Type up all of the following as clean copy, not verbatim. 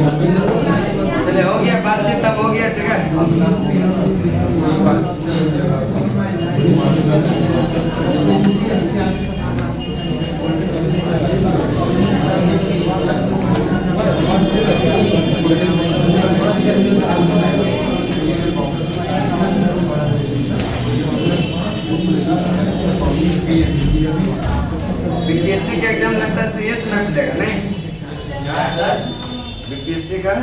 चले हो गया बातचीत, तब हो गया, ठीक है। बीपीएससी का एग्जाम लगता है सीएस में मिलेगा नहीं? बीपीएससी का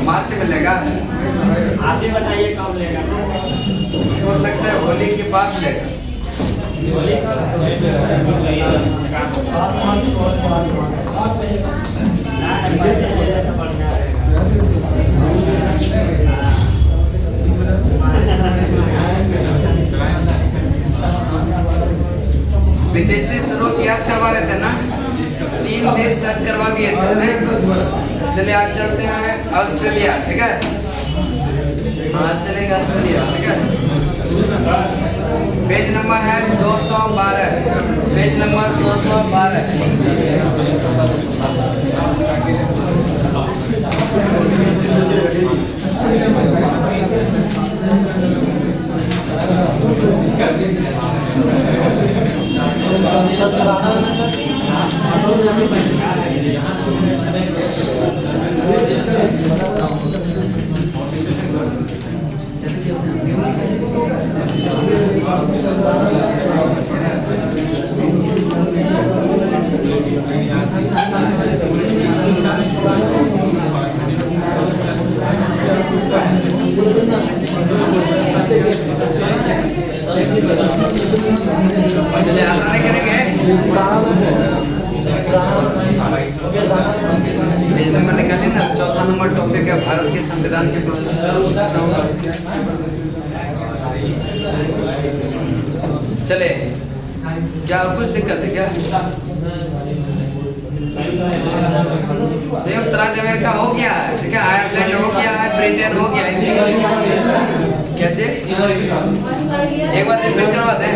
मार्च में मिलेगा। आप ही बताइए कब लेगा? मुझको लगता है होली के बाद मिलेगा। विदेशी स्रोत याद करवा रहे थे ना, 3 देश सर्च करवा दिए थे। चलिए आज चलते हैं ऑस्ट्रेलिया, ठीक है। आज चलेगा ऑस्ट्रेलिया, ठीक है। पेज नंबर है 212, पेज नंबर 212। चलिए आना नहीं करेंगे। पेज नंबर निकालिए ना, 4था नंबर टॉपिक है भारत के संविधान के चले, क्या कुछ दिक्कत है क्या? संयुक्त राज्य अमेरिका हो गया है, ठीक है। आयरलैंड हो गया है, ब्रिटेन हो गया है। क्या चाहिए? एक बार रिपीट करवा दें।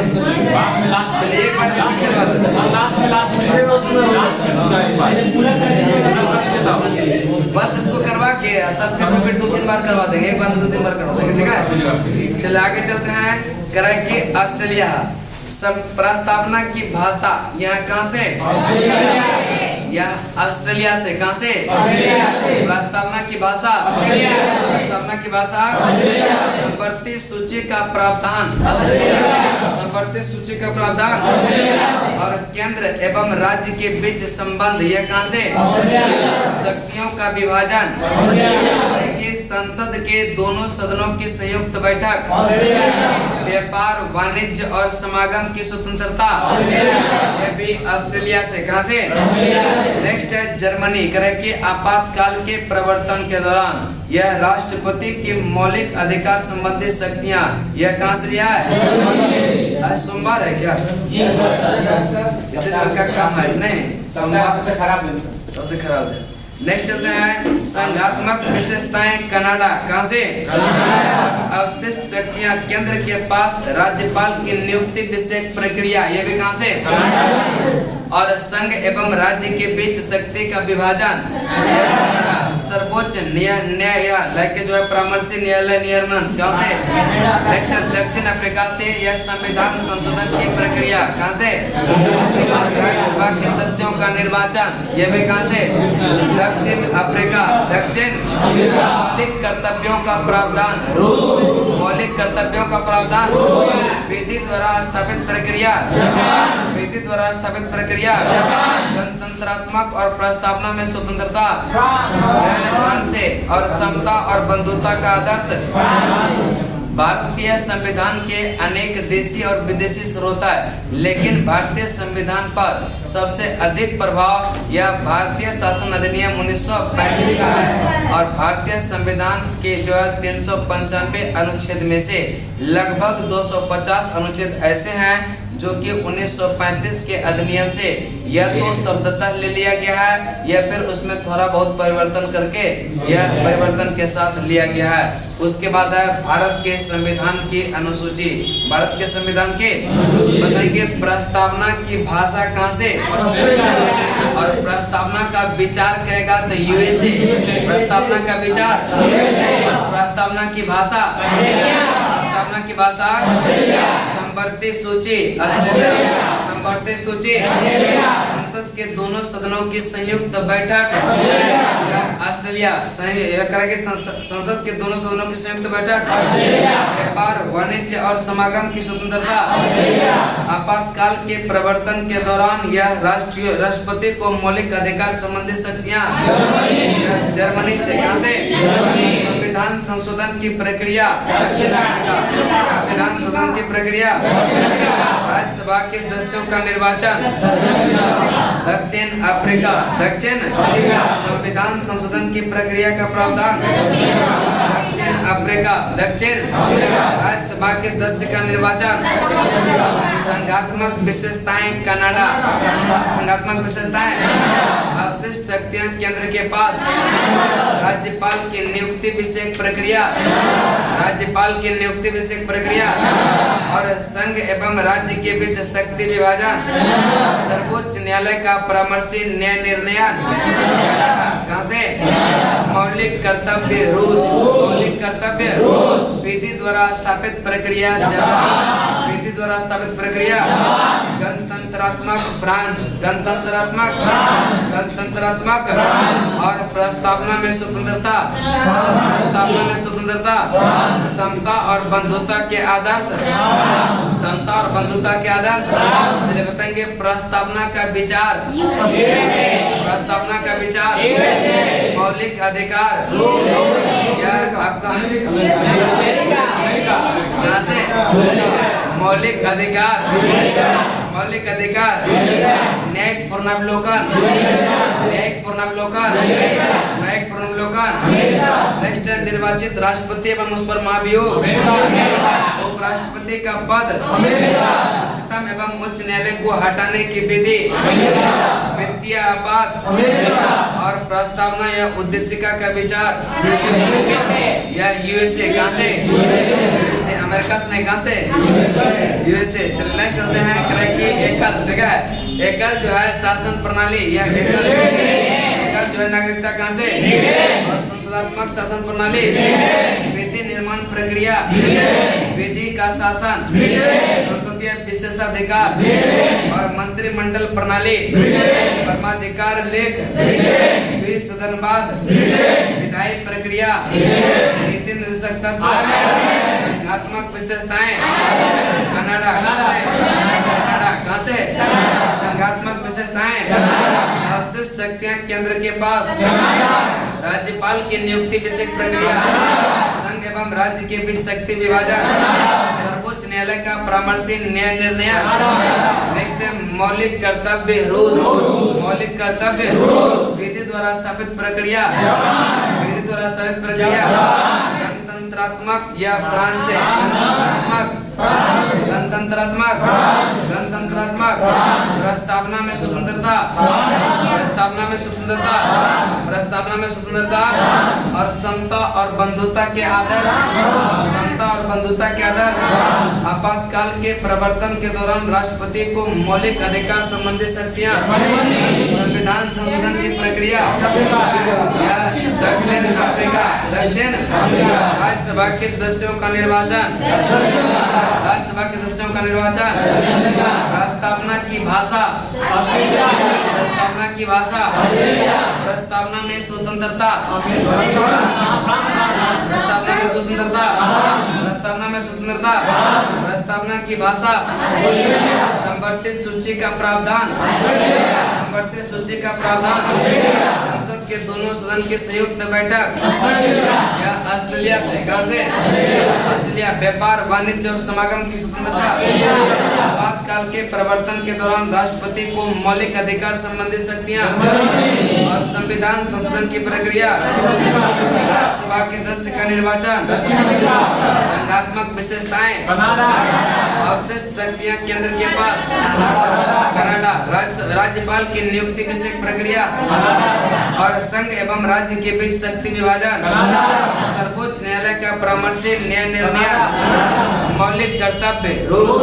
चलिए एक बार रिपीट करवा दें। बस इसको करवा के सब रिपीट 2-3 बार करवा देंगे, एक बार में 2-3 बार करवा देंगे, ठीक है। चलिए आगे चलते हैं। करेंगे ऑस्ट्रेलिया। सब प्रस्तावना की भाषा यहाँ कहाँ से? या ऑस्ट्रेलिया से। कहाँ से? प्रस्तावना की भाषा, प्रस्तावना की भाषा संपत्ति सूची का प्रावधान, संपत्ति सूची का प्रावधान और केंद्र एवं राज्य के बीच संबंध, यह कहाँ से? शक्तियों का विभाजन, की संसद के दोनों सदनों की संयुक्त बैठक, व्यापार वाणिज्य और समागम की स्वतंत्रता, यह भी ऑस्ट्रेलिया से। कहाँ से? नेक्स्ट है जर्मनी। करेंगे आपातकाल के प्रवर्तन के दौरान यह राष्ट्रपति की मौलिक अधिकार संबंधी शक्तियां, यह कहाँ से लिया है? आज सोमवार है क्या? इसे का काम है नहीं, सोमवार सबसे खराब दिन। नेक्स्ट चलते हैं संघात्मक विशेषताएं कनाडा। कहाँ से? अवशिष्ट शक्तियां केंद्र के पास, राज्यपाल की नियुक्ति विषयक प्रक्रिया, यह भी कहाँ से? और संघ एवं राज्य के बीच शक्ति का विभाजन, सर्वोच्च न्यायालय के जो है परामर्शी न्यायालय नियमन, कहाँ से? दक्षिण अफ्रीका से यह संविधान संशोधन की प्रक्रिया, कहाँ से? राज्यसभा के सदस्यों का निर्वाचन, यह भी कहाँ से? दक्षिण अफ्रीका। दक्षिण मौलिक कर्तव्यों का प्रावधान, रूस। मौलिक कर्तव्यों का प्रावधान, विधि द्वारा स्थापित प्रक्रिया, विधि द्वारा स्थापित प्रक्रिया, गणतंत्रात्मक और प्रस्तावना में स्वतंत्रता, से और समता और बंधुता का आदर्श। भारतीय संविधान के अनेक देशी और विदेशी स्रोत है, लेकिन भारतीय संविधान पर सबसे अधिक प्रभाव यह भारतीय शासन अधिनियम 1935 का है और भारतीय संविधान के जो है 395 अनुच्छेद में से लगभग 250 अनुच्छेद ऐसे हैं जो कि 1935 के अधिनियम से यह तो शब्दतः ले लिया गया है या फिर उसमें थोड़ा बहुत परिवर्तन करके यह परिवर्तन के साथ लिया गया है। उसके बाद है भारत के संविधान की अनुसूची। भारत के संविधान के बताइए प्रस्तावना की भाषा कहाँ से, और प्रस्तावना का विचार कहेगा तो यूएसए। प्रस्तावना का विचार और प्रस्तावना की भाषा, प्रस्तावना की भाषा संवर्ती सूची ऑस्ट्रेलिया। संवर्ती सूची संसद के दोनों सदनों की संयुक्त बैठक ऑस्ट्रेलिया। करेंगे संसद के दोनों सदनों की संयुक्त बैठक। व्यापार वाणिज्य और समागम की स्वतंत्रता। आपातकाल के प्रवर्तन के दौरान यह राष्ट्रपति को मौलिक अधिकार संबंधी शक्तियाँ। जर्मनी से कहाँ से? संविधान संशोधन की प्रक्रिया दक्षिण अफ्रीका। संविधान संशोधन की प्रक्रिया। राज्यसभा के सदस्यों का निर्वाचन दक्षिण अफ्रीका। दक्षिण संविधान संशोधन की प्रक्रिया का प्रावधान दक्षिण अफ्रीका। दक्षिण राज्यसभा के सदस्य का निर्वाचन। संघात्मक विशेषताएं कनाडा। संघात्मक विशेषताएं अवशिष्ट शक्तियां केंद्र के पास। राज्यपाल की नियुक्ति विषयक प्रक्रिया। राज्यपाल की नियुक्ति विषयक प्रक्रिया और संघ एवं राज्य के बीच शक्ति विभाजन। सर्वोच्च न्यायालय का परामर्शी न्याय निर्णयन। कहाँ से? मौलिक कर्तव्य रूस। मौलिक कर्तव्य विधि द्वारा स्थापित प्रक्रिया जापान। विधि द्वारा स्थापित प्रक्रिया। गणतंत्रात्मक फ्रांस। गणतंत्रात्मक और प्रस्तावना में स्वतंत्रता। प्रस्तावना में स्वतंत्रता। समता और बंधुता के आदर्श। समता और बंधुता के आदर्श। चलिए बताएंगे प्रस्तावना का विचार। प्रस्तावना का विचार मौलिक अधिकार। यह आपका कहाँ से? मौलिक अधिकार। मौलिक अधिकार। न्यायिक पुनर्वलोकन। न्यायिक पुनर्वलोकन। न्यायिक पुनर्वलोकन। नेक्स्ट निर्वाचित राष्ट्रपति एवं उस पर महाभियोग। उपराष्ट्रपति का पद। उच्चतम एवं उच्च न्यायालय को हटाने की विधि। वित्तीय आपात और प्रस्तावना या उद्देशिका का विचार। यह यूएसए। कहाँ से? यूएसए अमेरिका से। कहाँ से? यूएसए। चलने चलते हैं कि एकल जगह एकल जो है शासन प्रणाली। यह एकल जो है नागरिकता कहाँ से? और संसदात्मक शासन प्रणाली। विधि निर्माण प्रक्रिया। विधि का शासन। संसदीय विशेषाधिकार और मंत्रिमंडल प्रणाली। परमाधिकार लेख। द्विसदनवाद। विधायी प्रक्रिया। नीति निर्देशक तत्व। संघात्मक विशेषताएं कनाडा। कहाँ से? संघात्मक विशेषताएं अवशिष्ट शक्तियां केंद्र के पास। राज्यपाल की नियुक्ति विषयक प्रक्रिया। संघ एवं राज्य के बीच शक्ति विभाजन। सर्वोच्च न्यायालय का परामर्शी न्याय निर्णय। नेक्स्ट मौलिक कर्तव्य रूस। मौलिक कर्तव्य विधि द्वारा स्थापित प्रक्रिया। विधि द्वारा स्थापित प्रक्रिया। गणतंत्रात्मक या फ्रांस से? गणतंत्रात्मक प्रस्तावना में स्वतंत्रता। प्रस्तावना में स्वतंत्रता। प्रस्तावना में स्वतंत्रता और समता और बंधुता के आदर्श। समता और बंधुता के आदर्श। आपातकाल के प्रवर्तन के दौरान राष्ट्रपति को मौलिक अधिकार संबंधी शक्तियां। संविधान संशोधन की प्रक्रिया। दक्षिण अफ्रीका। दक्षिण राज्यसभा के सदस्यों का निर्वाचन। राज्यसभा के सदस्यों का निर्वाचन। प्रस्तावना की भाषा। प्रस्तावना की भाषा। प्रस्तावना में स्वतंत्रता। प्रस्तावना में स्वतंत्रता। प्रस्तावना में स्वतंत्रता। प्रस्तावना की भाषा। संवर्ती सूची का प्रावधान। संवर्ती सूची का प्रावधान। संसद के दोनों सदन की संयुक्त बैठक या ऑस्ट्रेलिया से, कहाँ से? ऑस्ट्रेलिया। व्यापार, वाणिज्य और समागम की स्वतंत्रता। आपातकाल के प्रवर्तन के दौरान राष्ट्रपति को मौलिक अधिकार संबंधी शक्तियाँ और संविधान संशोधन की प्रक्रिया। राज्यसभा के सदस्य का निर्वाचन। संघात्मक विशेषताएं। अवशिष्ट शक्तियां केंद्र के पास। कनाडा। राज्यपाल की नियुक्ति विषयक प्रक्रिया और संघ एवं राज्य के बीच शक्ति विभाजन। सर्वोच्च न्यायालय का परामर्शी न्याय निर्णय। मौलिक कर्तव्य रूस।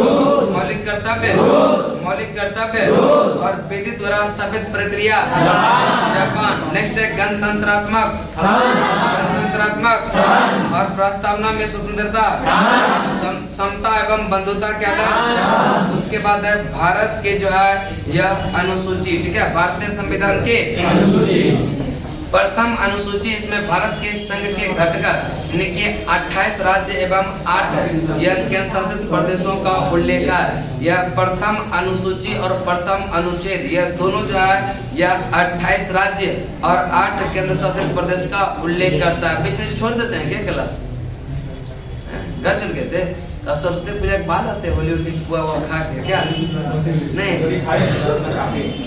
मौलिक कर्तव्य और विधि द्वारा स्थापित प्रक्रिया जापान। नेक्स्ट है गणतंत्रात्मक और प्रस्तावना में स्वतंत्रता, समता एवं बंधुता के आधार। उसके बाद है भारत के जो है यह अनुसूची, ठीक है, भारतीय संविधान के अनुसूची। प्रथम अनुसूची, इसमें भारत के संघ के घटकर यानी कि 28 राज्य एवं 8 यह केंद्र शासित प्रदेशों का उल्लेख है। यह प्रथम अनुसूची और प्रथम अनुच्छेद यह दोनों जो है यह 28 राज्य और 8 केंद्र शासित प्रदेश का उल्लेख करता है। बीच में छोड़ देते हैं क्या क्लास? घर चल गए थे सरस्वती पूजा के बाद आते होली होली हुआ खा के क्या नहीं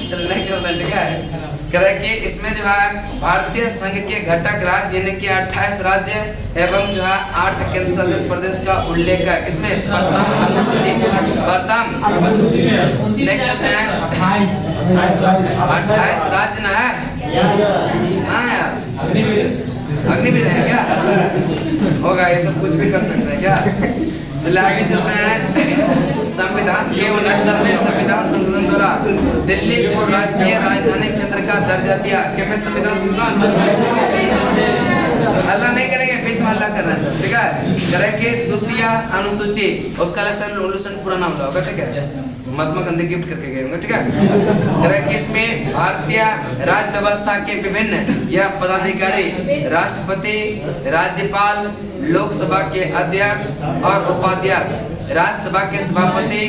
चल नहीं चल रहा, ठीक है। करे कि इसमें जो है भारतीय संघ के घटक राज्य यानी कि 28 राज्य एवं जो है 8 केंद्र शासित प्रदेश का उल्लेख है। इसमें प्रथम अनुसूची नेक्स्ट है 28 राज्य ना है यार, अग्निवीर है क्या? होगा, ये सब कुछ भी कर सकते हैं क्या? चलिए आगे चलते हैं। संविधान के 69 में संविधान संशोधन द्वारा दिल्ली को राष्ट्रीय राजधानी क्षेत्र का दर्जा दिया। क्या मैं संविधान संशोधन हल्ला नहीं करेंगे, बीच में हल्ला करना सर, ठीक है। करेंगे द्वितीय अनुसूची, उसका लगता है लोलुशन पूरा नाम होगा, ठीक है, महात्मा गांधी गिफ्ट करके गए होंगे, ठीक है। करेंगे इसमें भारतीय राज्य व्यवस्था के विभिन्न यह पदाधिकारी राष्ट्रपति, राज्यपाल, लोकसभा के अध्यक्ष और उपाध्यक्ष, राज्यसभा के सभापति,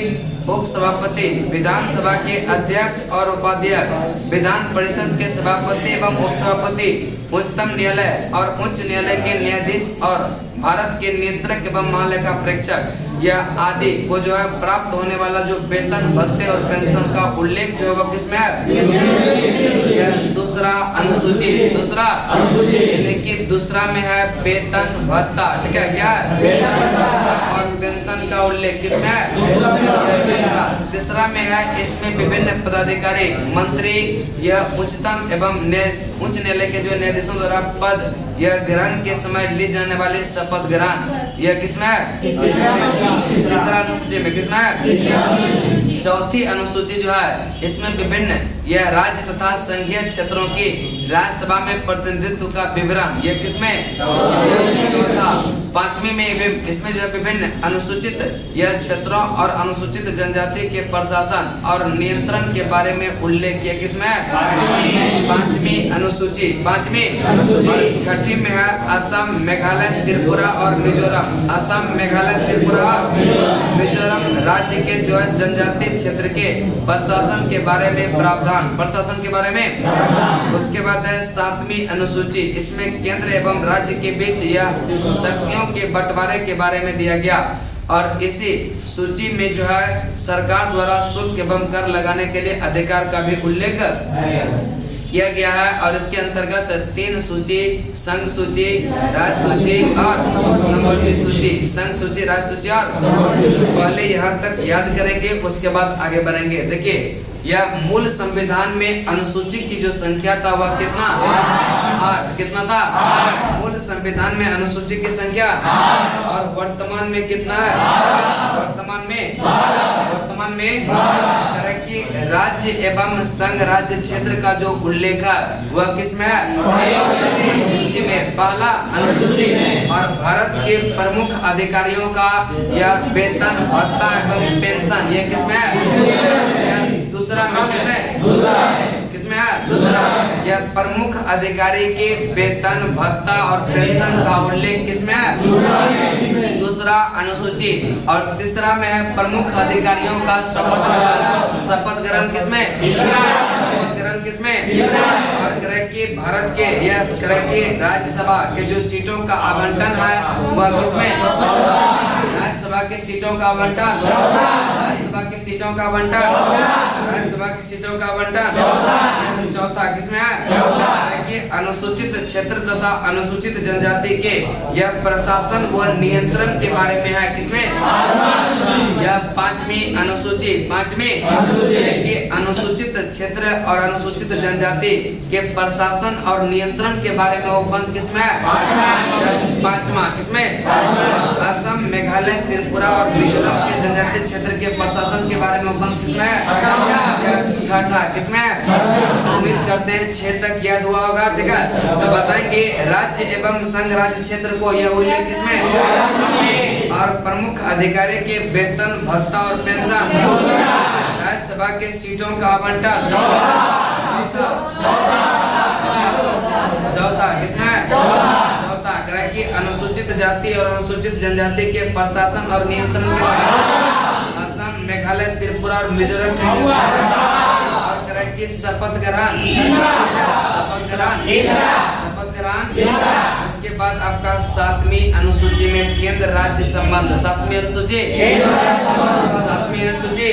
उपसभापति, विधानसभा के अध्यक्ष और उपाध्यक्ष, विधान परिषद के सभापति एवं उपसभापति, उच्चतम न्यायालय और उच्च न्यायालय के न्यायाधीश और भारत के नियंत्रक एवं महालेखा परीक्षक यह आदि को जो है प्राप्त होने वाला जो वेतन, भत्ते और पेंशन का उल्लेख जो है वो किसमें है? यह दूसरा अनुसूची यानी कि दूसरा में है वेतन भत्ता, ठीक है, क्या है? वेतन भत्ता और पेंशन का उल्लेख किसमें है? तीसरा में है इसमें विभिन्न पदाधिकारी, मंत्री, यह उच्चतम एवं उच्च न्यायालय के जो न्यायाधीशों द्वारा पद यह ग्रहण के समय ली जाने वाली शपथ ग्रहण यह किसमें है? तीसरा अनुसूची में किसमें है? चौथी अनुसूची जो है इसमें विभिन्न यह राज्य तथा संघीय क्षेत्रों की राज्यसभा में प्रतिनिधित्व का विवरण यह किसमें? चौथा। पांचवी में इसमें जो है विभिन्न अनुसूचित यह क्षेत्रों और अनुसूचित जनजाति के प्रशासन और नियंत्रण के बारे में उल्लेख किया किसमें? पांचवी अनुसूची। और छठी में है असम, मेघालय, त्रिपुरा और मिजोरम। असम, मेघालय, त्रिपुरा और मिजोरम राज्य के जो है जनजातीय क्षेत्र के प्रशासन के बारे में प्रावधान, प्रशासन के बारे में। उसके बाद है सातवीं अनुसूची, इसमें केंद्र एवं राज्य के बीच यह शक्तियों के बंटवारे के बारे में दिया गया और इसी सूची में जो है सरकार द्वारा शुल्क एवं कर लगाने के लिए अधिकार का भी उल्लेख किया गया है। और इसके अंतर्गत 3 सूची, संघ सूची, राज्य सूची और समवर्ती सूची, संघ सूची, राज्य सूची और पहले यहाँ तक याद करेंगे, उसके बाद आगे बढ़ेंगे। देखिए यह मूल संविधान में अनुसूची की जो संख्या था वह कितना? 8। कितना था? मूल संविधान में अनुसूची की संख्या और वर्तमान में कितना है? वर्तमान में कि राज्य एवं संघ राज्य क्षेत्र का जो उल्लेख है वह किसमें है? अनुसूची में, पहला अनुसूची। और भारत के प्रमुख अधिकारियों का यह वेतन, भत्ता एवं पेंशन ये किसमें है? दूसरा में किसमें है? यह प्रमुख अधिकारी के वेतन, भत्ता और पेंशन का उल्लेख किसमें है? दूसरा अनुसूची। और तीसरा में है प्रमुख अधिकारियों का शपथ ग्रहण किसमें? और कि भारत के यह करे कि राज्यसभा के जो सीटों का आवंटन है वह किसमें, राज्यसभा के सीटों का आवंटन, राज्यसभा की सीटों का आवंटन, राज्यसभा की सीटों का आवंटन चौथा किसमें है कि अनुसूचित क्षेत्र तथा अनुसूचित जनजाति के यह प्रशासन व नियंत्रण के बारे में है किसमें, यह पांचवी अनुसूची, पांचवी कि अनुसूचित क्षेत्र और अनुसूचित जनजाति के प्रशासन और नियंत्रण के बारे में वो बंद किसमें है, पांचवा किसमें, असम मेघालय त्रिपुरा और मिजोरम के जनजातीय क्षेत्र के प्रशासन के बारे में बंद किसमें है, छठा किसमें है। उम्मीद करते हैं 6 तक याद हुआ होगा, ठीक है। तो बताएंगे राज्य एवं संघ राज्य क्षेत्र को यह उल्लेख किसमें, और प्रमुख अधिकारी के वेतन भत्ता और पेंशन, राज्यसभा के सीटों का आवंटन, चौथा किसमें, चौथा कह कि अनुसूचित जाति और अनुसूचित जनजाति के प्रशासन और नियंत्रण के बारे में असम मेघालय त्रिपुरा और मिजोरम के की शपथ ग्रहण, शपथ ग्रहण, शपथ ग्रहण। उसके बाद आपका 7वीं अनुसूची में केंद्र राज्य संबंध, 7वीं अनुसूची, 7वीं अनुसूची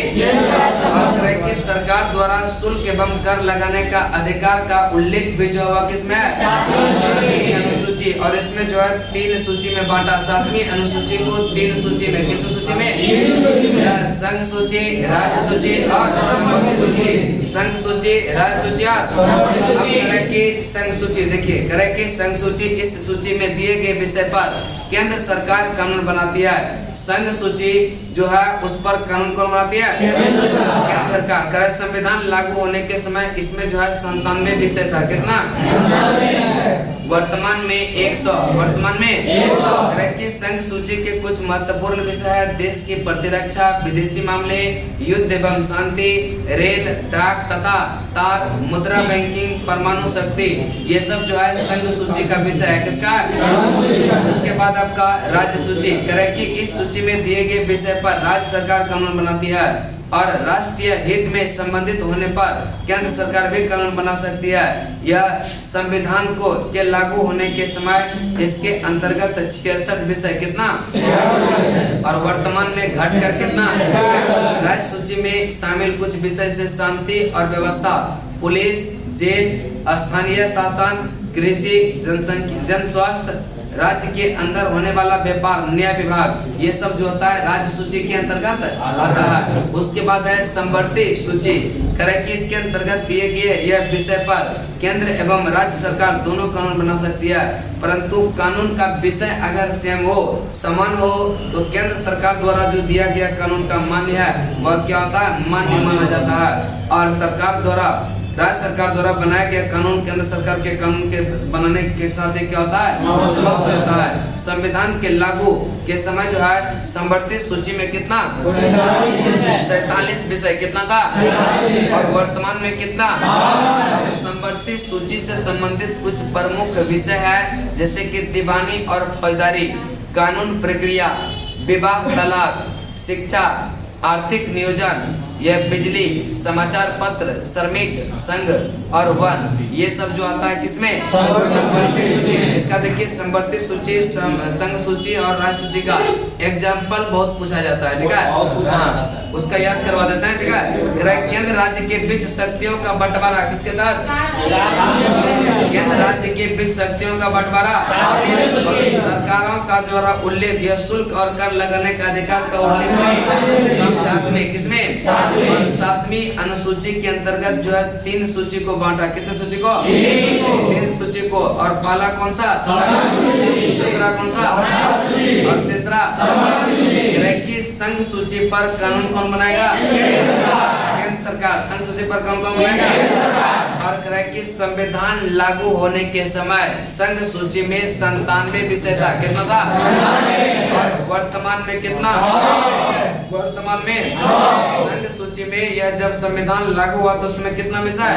कि सरकार द्वारा शुल्क एवं कर लगाने का अधिकार का उल्लेख भी जो हुआ किसमें है, 7वीं अनुसूची। और इसमें जो है 3 सूची में बांटा, 7वीं अनुसूची को 3 सूची में, कितनी सूची में, संघ सूची, राज्य सूची और संबंधित सूची, संघ सूची, राज्य सूची और की संघ सूची। देखिए करे कि संघ सूची, इस सूची में दिए गए विषय पर केंद्र सरकार कानून बनाती है। संघ सूची जो है उस पर कानून कौन बनाती है, केंद्र सरकार। करे संविधान लागू होने के समय इसमें जो है 97 विषय था, कितना, वर्तमान में 100, वर्तमान में कि संघ सूची के कुछ महत्वपूर्ण विषय है देश की प्रतिरक्षा, विदेशी मामले, युद्ध एवं शांति, रेल, डाक तथा तार, मुद्रा बैंकिंग, परमाणु शक्ति, ये सब जो है संघ सूची का विषय है, किसका। उसके बाद आपका राज्य सूची करे कि इस सूची में दिए गए विषय पर राज्य सरकार कानून बनाती है और राष्ट्रीय हित में संबंधित होने पर केंद्र सरकार भी कानून बना सकती है। यह संविधान को के लागू होने के समय इसके अंतर्गत 66 विषय, कितना, और वर्तमान में घटकर कितना, राज्य सूची में शामिल कुछ विषय से शांति और व्यवस्था, पुलिस, जेल, स्थानीय शासन, कृषि, जन स्वास्थ्य, राज्य के अंदर होने वाला व्यापार, न्याय विभाग, ये सब जो होता है राज्य सूची के अंतर्गत आता है। उसके बाद है समवर्ती सूची करे कि इसके अंतर्गत दिए गए यह विषय पर केंद्र एवं राज्य सरकार दोनों कानून बना सकती है, परंतु कानून का विषय अगर सेम हो, समान हो, तो केंद्र सरकार द्वारा जो दिया गया कानून का मान्य है वह क्या होता है, मान्य माना जाता है। और सरकार द्वारा, राज्य सरकार द्वारा बनाया गया कानून केंद्र सरकार के कानून के बनाने के साथ क्या होता है, समाप्त होता है। संविधान के लागू के समय जो है समवर्ती सूची में कितना, 47 विषय, कितना था, और वर्तमान में कितना। समवर्ती सूची से संबंधित कुछ प्रमुख विषय है जैसे कि दीवानी और फौजदारी, कानून प्रक्रिया, विवाह तलाक, शिक्षा, आर्थिक नियोजन, यह बिजली, समाचार पत्र, श्रमिक संघ और वन, ये सब जो आता है किसमें, समवर्ती सूची। इसका देखिए समवर्ती सूची, संघ सूची और राज्य सूची का एग्जाम्पल बहुत पूछा जाता है, ठीक है। हाँ, उसका याद करवा देते हैं, ठीक है। केंद्र राज्य के बीच शक्तियों का बंटवारा किसके तहत, केंद्र राज्य के बीच शक्तियों का बंटवारा, सरकारों का द्वारा उल्लेख, यह शुल्क और कर लगाने का अधिकार का उल्लेख 7 में, किसमें, 7वीं अनुसूची के अंतर्गत जो है 3 सूची को बांटा, कितने सूची को, 3 सूची को। और पहला कौन सा, दूसरा कौन सा, और तीसरा कि संघ सूची पर कानून कौन बनाएगा, केंद्र सरकार। संघ सूची पर कानून कौन बनाएगा। और कि संविधान लागू होने के समय संघ सूची में 97 विषय था, कितना था, और वर्तमान में कितना, वर्तमान में संघ सूची में यह जब संविधान लागू हुआ तो उसमें कितना विषय,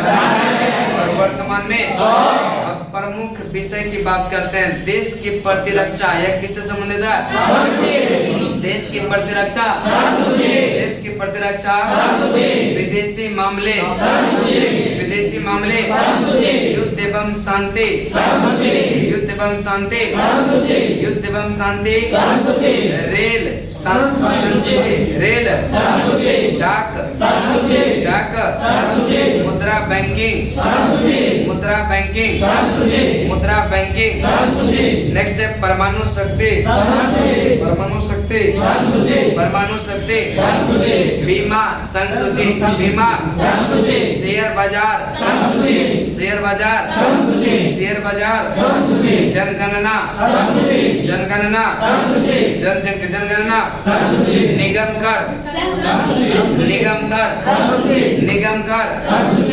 और वर्तमान में। अब प्रमुख विषय की बात करते हैं, देश की प्रतिरक्षा, यह किससे संबंधित है, देश की प्रतिरक्षा, देश की प्रतिरक्षा, विदेशी मामले, विदेशी मामले, युद्ध युद्ध एवं शांति, युद्ध एवं शांति, युद्ध एवं शांति, रेल रेल, डाक डाक, मुद्रा बैंकिंग, मुद्रा बैंकिंग, मुद्रा बैंकिंग। नेक्स्ट है परमाणु शक्ति, परमाणु शक्ति, परमाणु शक्ति, बीमा संसूची, बीमा, शेयर बाजार, शेयर बाजार, शेयर बाजार, जनगणना, जनगणना, जनगणना, निगम कर, निगम कर, निगम कर,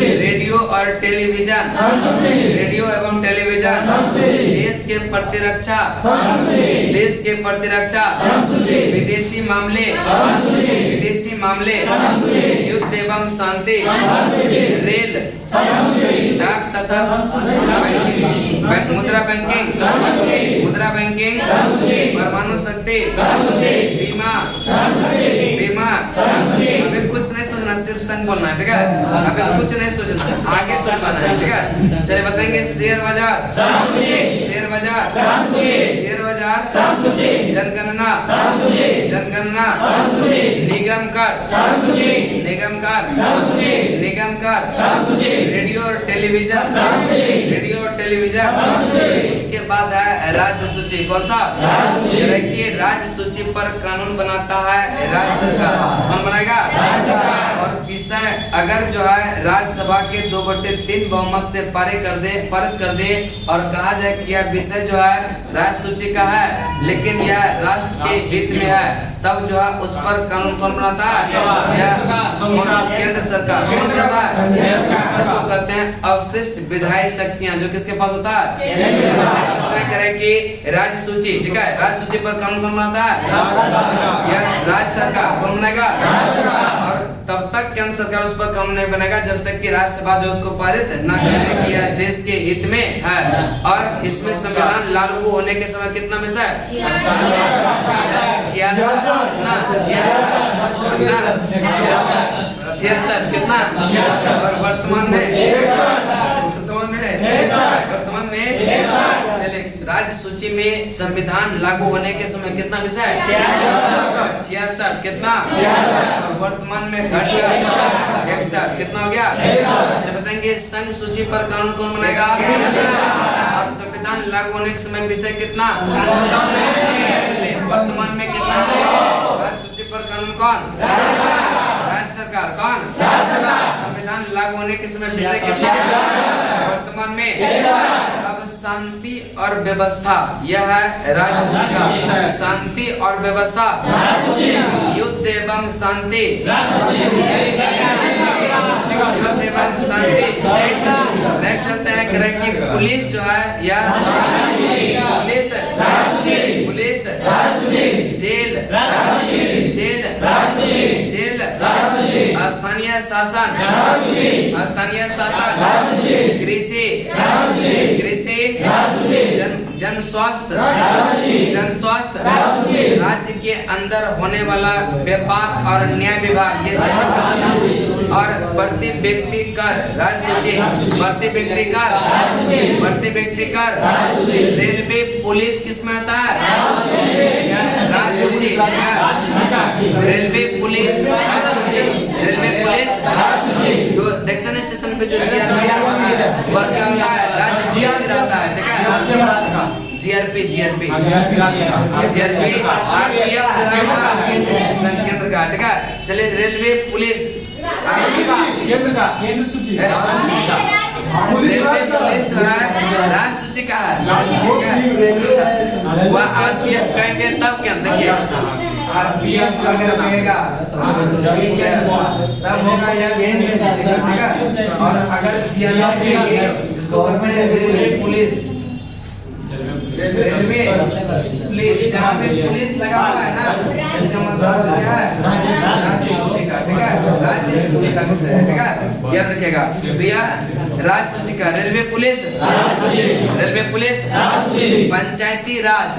रेडियो और टेलीविजन, रेडियो एवं टेलीविजन, देश के प्रतिरक्षा, देश के प्रतिरक्षा, विदेशी मामले, विदेशी मामले, युद्ध एवं शांति, रेल, डाक तथा मुद्रा बैंकिंग, मुद्रा बैंकिंग, परमाणु शक्ति, बीमा, बीमा। अभी कुछ नहीं सोचना, सिर्फ संग बोलना है, ठीक है? अभी कुछ नहीं सोचना, आगे सोचना है, ठीक है? चलिए बताएंगे शेयर बाजार, शेयर बाजार, शेयर बाजार, जनगणना, जनगणना, निगम कर, निगम कर, निगम कर, रेडियो और टेलीविजन, रेडियो और टेलीविजन। उसके बाद है राज्य सूची, कौन सा? राज्य सूची पर कानून बनाता है राज्य सरकार, कौन बनाएगा? और विषय अगर जो है राज्यसभा के 2/3 बहुमत से पारित कर दे और कहा जाए कि यह विषय जो है राज्य सूची का है लेकिन यह राष्ट्र के हित में है, तब जो है उस पर कानून कौन बनाता है? केंद्र सरकार, कौन बनाता है? इसको कहते हैं अवशिष्ट विधायी शक्तियां, जो किसके पास होता है? करें कि राज्य सूची, ठीक है? राज्य सूची पर कानून कौन बनाता है? यह राज्य सरकार, कौन बनाएगा? और तब तक केंद्र सरकार उस पर कानून नहीं बनेगा जब तक कि राज्यसभा जो उसको पारित न करे कि यह देश के हित में है। और इसमें संविधान लागू होने के समय कितना विषय? 66 कितना? और वर्तमान में चलिए राज्य सूची में संविधान लागू होने के समय कितना विषय? 66 कितना? और वर्तमान में घट 61 कितना हो गया? चलिए बताएंगे संघ सूची पर कानून कौन बनाएगा? और संविधान लागू होने के समय विषय कितना? वर्तमान में कितना? राज्य सूची पर कानून कौन? राज्य सरकार, कौन? संविधान लागू होने के समय विषय कितना? वर्तमान में। अब शांति और व्यवस्था, यह है राज्य सूची का। शांति और व्यवस्था, युद्ध एवं शांति, युद्ध एवं शांति। नेक्स्ट चलते हैं कि पुलिस जो है यह police, police, jail, jail, jail, स्थानीय शासन, स्थानीय शासन, कृषि, कृषि, जन स्वास्थ्य, जन स्वास्थ्य, राज्य के अंदर होने वाला व्यापार और न्याय विभाग, ये सब। और प्रति व्यक्ति कर, राज्य सूची, प्रति व्यक्ति कर, प्रति व्यक्ति कर, रेलवे पुलिस किसमें आता है? राज्य सूची, रेलवे पुलिस, रेलवे पुलिस। जो देखते हैं स्टेशन पे जो जीआरपी वह क्या होता है? राज्य पुलिस रहता है, ठीक है? जीआरपी, जीआरपी, जीआरपी, आरपीएफ केंद्र का, ठीक है? चलिए रेलवे पुलिस, केंद्र सूची, रेलवे पुलिस जो है राज्य सूची का है, वह आरपीएफ कहेंगे तब क्या? देखिए आरपीएफ अगर कहेगा तब होगा यह केंद्र सूची का, ठीक है? और अगर जीआरपी कहेंगे जिसको कहते हैं रेलवे पुलिस, रेलवे पुलिस, जहाँ पे पुलिस लगा हुआ है ना, इसका मतलब क्या है? राज्य सूची का, ठीक है? राज्य सूची का विषय है, ठीक है? याद रखिएगा। तो यह राज्य सूची का रेलवे पुलिस, रेलवे पुलिस, पंचायती राज,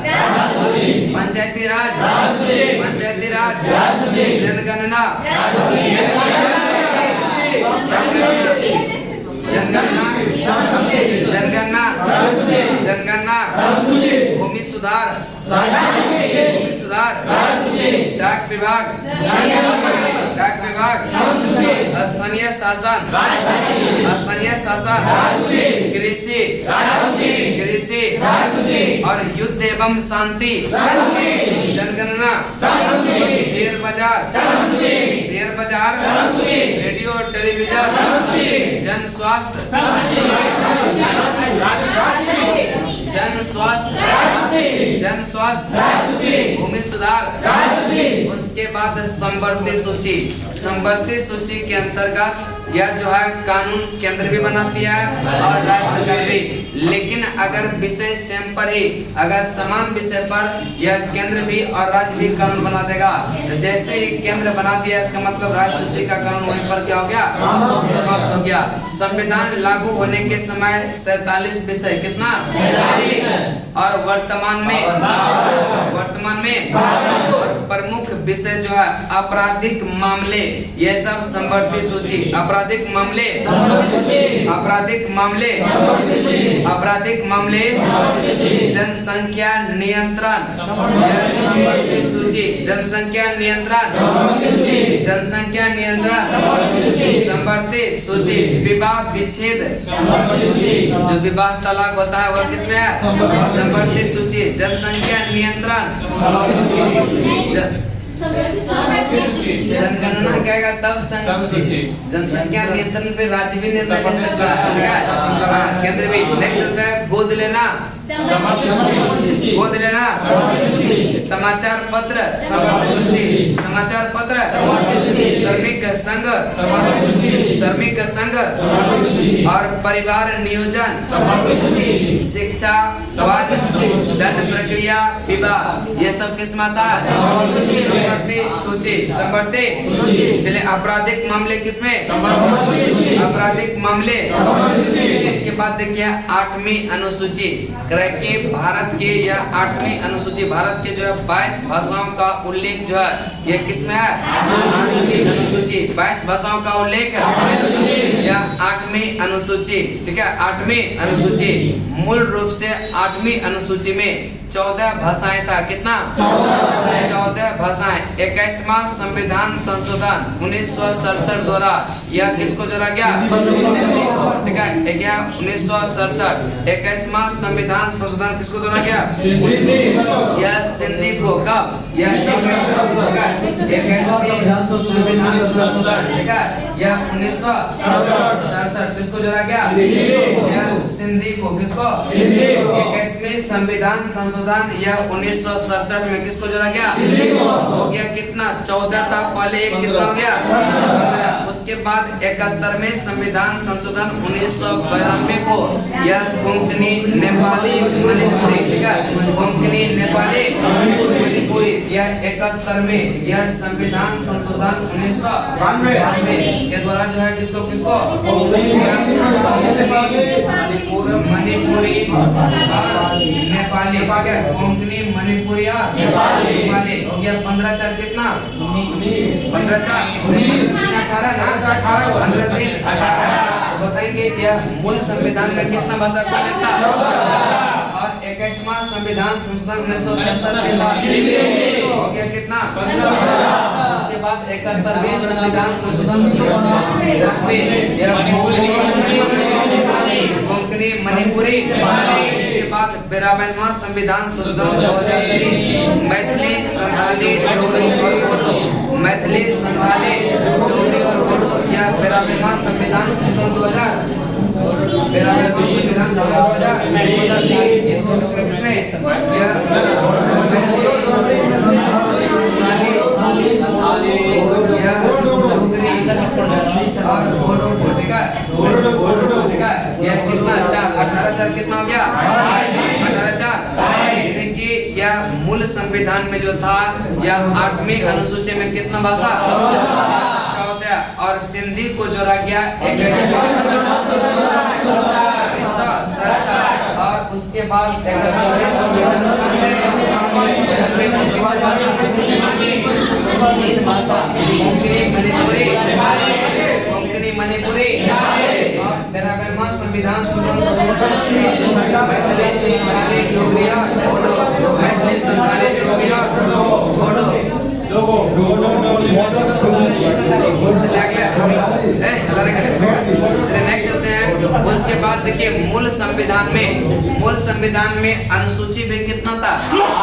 पंचायती राज, पंचायती राज, जनगणना, जनगणना, जनगणना, भूमि सुधार, डाक विभाग, स्थानीय शासन, कृषि और युद्ध एवं शांति, जनगणना, शेयर बाजार, रेडियो और टेलीविजन, जन स्वास्थ्य, भूमि सुधार। उसके बाद संवर्ती सूची के अंतर्गत यह जो है कानून केंद्र भी बनाती है और राज्य सरकार भी, लेकिन अगर विषय सेम पर ही, अगर समान विषय पर यह केंद्र भी और राज्य भी कानून बना देगा, तो जैसे ही केंद्र बना दिया इसका मतलब राज्य सूची का कानून वहीं पर क्या हो गया, समाप्त हो गया। संविधान लागू होने के समय 47 विषय, कितना, और वर्तमान में और प्रमुख विषय जो है आपराधिक मामले, ये सब संवर्ती सूची, आपराधिक मामले, जनसंख्या नियंत्रण, संवर्ती सूची, जनसंख्या नियंत्रण, संवर्ती सूची, विवाह विच्छेद, जो विवाह तलाक होता है वह किसमें है, संवर्ती सूची, जनसंख्या नियंत्रण, जनगणना कहेगा तब सूची, जनसंख्या नियंत्रण पे राज्य भी निर्णय ले सकता है, केंद्र भी। नेक्स्ट चलता है गोद लेना, समाचार पत्र, श्रमिक संघ और परिवार नियोजन, शिक्षा, दंड प्रक्रिया, विवाह, ये सब किस में आता है, संवर्ती। चलिए आपराधिक मामले किसमें, आपराधिक मामले। इसके बाद देखिए 8वीं अनुसूची, कि भारत के यह 8वीं अनुसूची, भारत के जो है 22 भाषाओं का उल्लेख जो है ये किसमें है, 8वीं अनुसूची, 22 भाषाओं का उल्लेख यह 8वीं अनुसूची, ठीक है। 8वीं अनुसूची मूल रूप से 8वीं अनुसूची में 14 भाषाएं था, कितना, 14 भाषाएं। 21वां संविधान संशोधन 1967 द्वारा यह किसको जोड़ा गया, ठीक है, 1967 21वां संविधान संशोधन किसको जोड़ा गया, यह सिंधी को, कब, यह 21वां संविधान संशोधन, ठीक है, यह 1967 किसको जोड़ा गया, यह सिंधी को, किसको, 21वें संविधान संशोधन यह 1967 में किसको जोड़ा गया, हो गया कितना, 14 था पहले, एक कितना हो गया, 15। उसके बाद 71वें संविधान संशोधन 1992 को यह कोंकणी, नेपाली, मणिपुरी, ठीक है, कोंकणी, नेपाली, मणिपुरी, यह 71वें यह संविधान संशोधन 1992 के द्वारा जो है किसको मणिपुरी और नेपाली, कोंकणी, मणिपुरी और नेपाली हो गया। 15/4 कितना, 15/4 18 ना, 15/3 बताएंगे। यह मूल संविधान में कितना भाषा को लेता, और 21वां संविधान संशोधन 1967 के बाद हो गया कितना, उसके बाद 71वें संविधान संशोधन 1992 कोंकणी, मणिपुरी। उसके बाद 52वां संविधान संशोधन 2003 मैथिली, संथाली, डोगरी और बोडो, मैथिली, संथाली, डोगरी और बोडो। यह 52वां संविधान संशोधन 2000, 52वां संविधान संशोधन 2000 इसको किसमें यह डोगरी और बोडो को, ठीक है, यह कितना 18/4 कितना हो गया, 18/4। देखिए यह मूल संविधान में जो था यह 8वीं अनुसूची में कितना भाषा, 14, और सिंधी को जोड़ा गया 1967 और उसके बाद 71वें संविधान 3 भाषा, कोंकणी, मणिपुरी और 53वां संविधान संशोधन 2003 मैथिली, संथाली, डोगरी और बोडो। मैथिली संथाली डोगरी और बोडो। चलिए अगले चलिए नेक्स्ट चलते हैं। उसके बाद देखिए मूल संविधान में अनुसूची भी कितना था?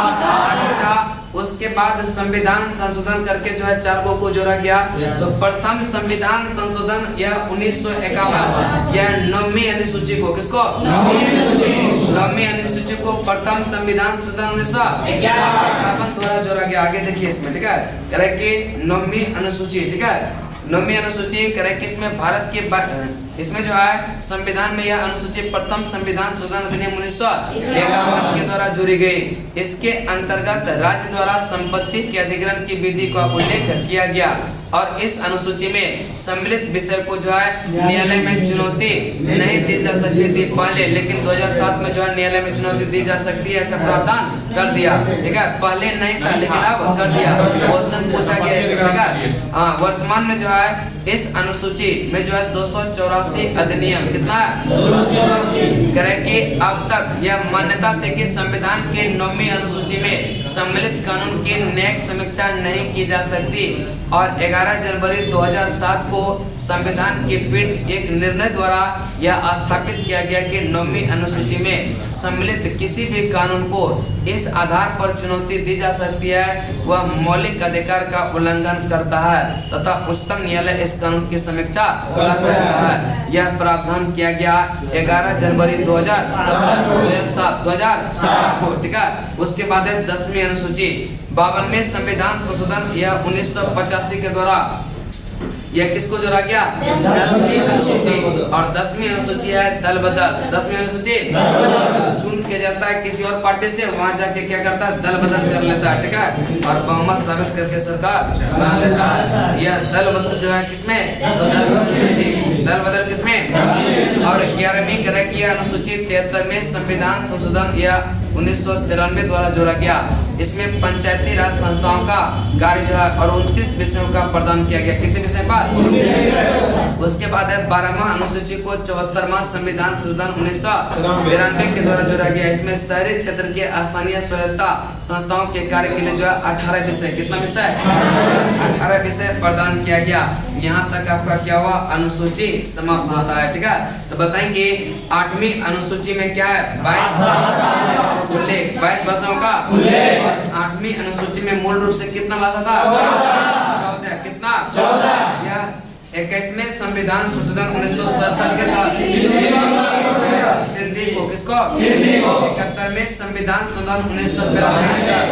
8 था। उसके बाद संविधान संशोधन करके जो है 4 को जोड़ा गया। तो प्रथम संविधान संशोधन यह 1951 यह 9वीं अनुसूची को किसको 9वीं अनुसूची को प्रथम संविधान संशोधन 1951 द्वारा जोड़ा गया। आगे देखिए इसमें ठीक है करेक्ट कि 9वीं अनुसूची ठीक है 9वीं अनुसूची करेक्ट इसमें भारत के इसमें जो है संविधान में यह अनुसूची प्रथम संविधान संशोधन अधिनियम 1951 के द्वारा जोड़ी गई। इसके अंतर्गत राज्य द्वारा संपत्ति के अधिग्रहण की विधि का उल्लेख किया गया और इस अनुसूची में सम्मिलित विषय को जो है न्यायालय में चुनौती नहीं दी जा सकती थी पहले, लेकिन 2007 में जो है न्यायालय में चुनौती दी जा सकती है ऐसा प्रावधान कर दिया ठीक है। पहले नहीं था लेकिन अब कर दिया, क्वेश्चन पूछा गया ऐसे ठीक है। हाँ वर्तमान में जो है इस अनुसूची में जो है 284 अधिनियम कितना है करे कि अब तक यह मान्यता थी कि संविधान के 9वीं अनुसूची में सम्मिलित कानून की न्यायिक समीक्षा नहीं की जा सकती और 11 जनवरी 2007 को संविधान की पीठ एक निर्णय द्वारा यह स्थापित किया गया कि 9वीं अनुसूची में सम्मिलित किसी भी कानून को इस आधार पर चुनौती दी जा सकती है वह मौलिक अधिकार का उल्लंघन करता है तथा उच्चतम न्यायालय इस कानून की समीक्षा कर सकता है। यह प्रावधान किया गया 11 जनवरी 2007 को ठीक है। उसके बाद है 10वीं अनुसूची 52वें संविधान संशोधन यह 1985 के द्वारा यह किसको जोड़ा गया 10वीं अनुसूची और 10वीं अनुसूची है दल बदल। 10वीं अनुसूची चुन किया जाता है किसी और पार्टी से वहां जाके क्या करता है दल बदल कर लेता है ठीक है और बहुमत साबित करके सरकार बना लेता है। यह दल बदल जो है किसमें दल बदल किसमें और 11वीं ग्रह की अनुसूची 73वें संविधान संशोधन यह 1993 द्वारा जोड़ा गया। इसमें पंचायती राज संस्थाओं का कार्य जो है और 29 विषयों का प्रदान किया गया। कितने विषय पर उसके बाद है 12वां अनुसूची को 74वां संविधान संशोधन 1993 के द्वारा जोड़ा गया। इसमें शहरी क्षेत्र के स्थानीय स्वायत्ता संस्थाओं के कार्य के लिए जो है 18 विषय कितना विषय 18 विषय प्रदान किया गया। यहाँ तक आपका क्या हुआ अनुसूची समाप्त होता है ठीक है। तो बताएंगे 8वीं अनुसूची में क्या है 22 भाषाओं का उल्लेख। 8वीं अनुसूची में मूल रूप से कितना भाषा था 14 कितना 14 या 21वें संविधान संशोधन 1967 के तहत सिंधी को किसको 71वें संविधान संशोधन 1992 के तहत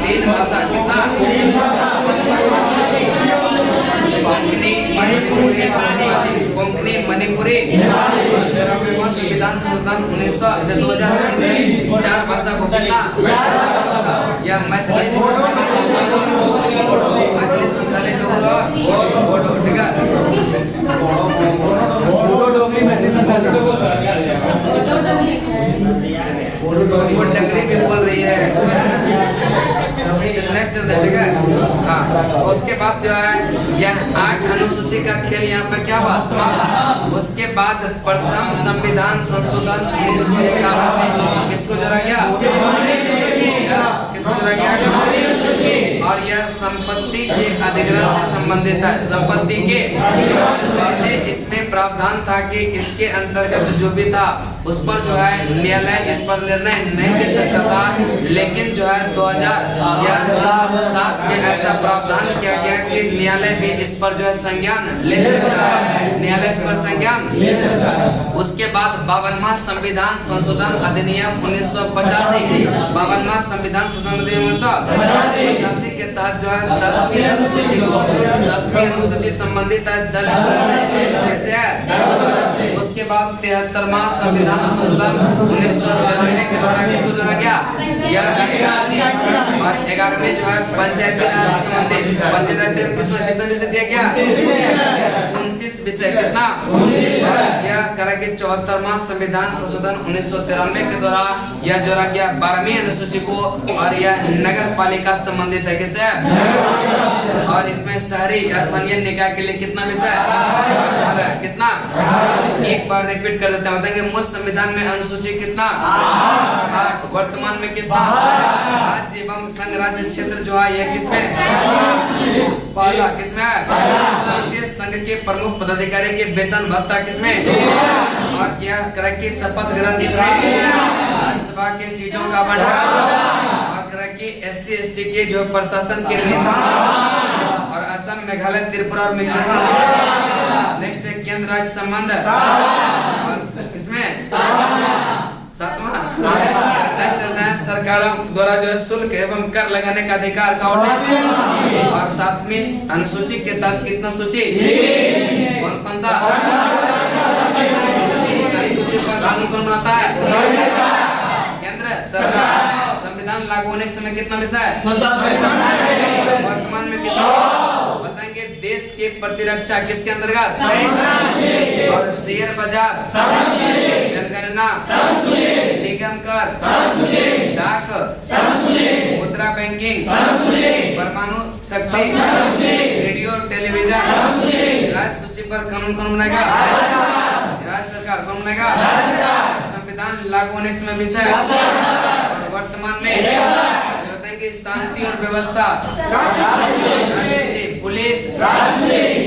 3 भाषा कितना कोंकणी मणिपुरी। 13वां संविधान संशोधन 2003 4 भाषा को कितना या मैथिली संथाली बोडो ठीक है। डगरी भी बोल रही है नेक्स्ट चलते ठीक है। हाँ उसके बाद जो है यह 8 अनुसूची का खेल यहाँ पे क्या हुआ समाप्त। उसके बाद प्रथम संविधान संशोधन 1951 में किसको जोड़ा गया किसको जोड़ा गया और यह संपत्ति के अधिग्रहण से संबंधित है। संपत्ति के पहले इसमें प्रावधान था कि इसके अंतर्गत जो भी था उस पर जो है न्यायालय इस पर निर्णय नहीं दे सकता था, लेकिन जो है 2007 में ऐसा प्रावधान किया गया कि न्यायालय भी इस पर जो है संज्ञान ले सकता है, न्यायालय इस पर संज्ञान ले सकता है। उसके बाद 52वां संविधान संशोधन अधिनियम 1985 52वां संविधान संशोधन अधिनियम 1985 के तहत जो है 10वीं अनुसूची संबंधित है दल कैसे है। उसके बाद 73वां संविधान संशोधन 1993 के द्वारा किसको जोड़ा गया और 11वें जो है पंचायती राज संबंधित पंचायती कितना विषय दिया गया 29 विषय कितना यह करा कि 74वां संविधान संशोधन 1993 के द्वारा यह जोड़ा गया 12वीं अनुसूची को और यह नगर पालिका संबंधित है किसे? और इसमें शहरी स्थानीय निकाय के लिए कितना विषय? कितना? एक बार रिपीट कर देते हैं, बताएंगे मूल संविधान में अनुसूची कितना? 8। वर्तमान में कितना? राज्य एवं संघ राज्य क्षेत्र जो है ये किसमें? पहला किसमें है? भारतीय संघ के प्रमुख पदाधिकारी के वेतन भत्ता किसमें? और क्या करे कि शपथ ग्रहण किसमें? राज्यसभा के सीटों का बंटवारा। और करे कि SC/ST के जो प्रशासन के नियंत्रण। और असम, मेघालय, त्रिपुरा और मिजोरम। नेक्स्ट है केंद्र राज्य संबंध। और किसमें? 7वां। नेक्स्ट चलते हैं सरकारों द्वारा जो है शुल्क एवं कर लगाने का अधिकार का उल्लेख। और 7वीं अनुसूची के तहत कितना सूची? कौन सा? अनुसूची पर कानून कौन बनाता है? केंद्र सरकार। संविधान लागू होने के समय कितना विषय? वर्तमान में कितना? बताएंगे देश के प्रतिरक्षा किसके अंतर्गत? और शेयर बाजार, जनगणना, निगम कर, डाक, मुद्रा बैंकिंग, परमाणु शक्ति, रेडियो और टेलीविजन। राज्य सूची पर कानून कौन बनाएगा? राज्य सरकार। कौन बनाएगा? संविधान लागू होने के समय विषय। वर्तमान में बताएंगे शांति और व्यवस्था, पुलिस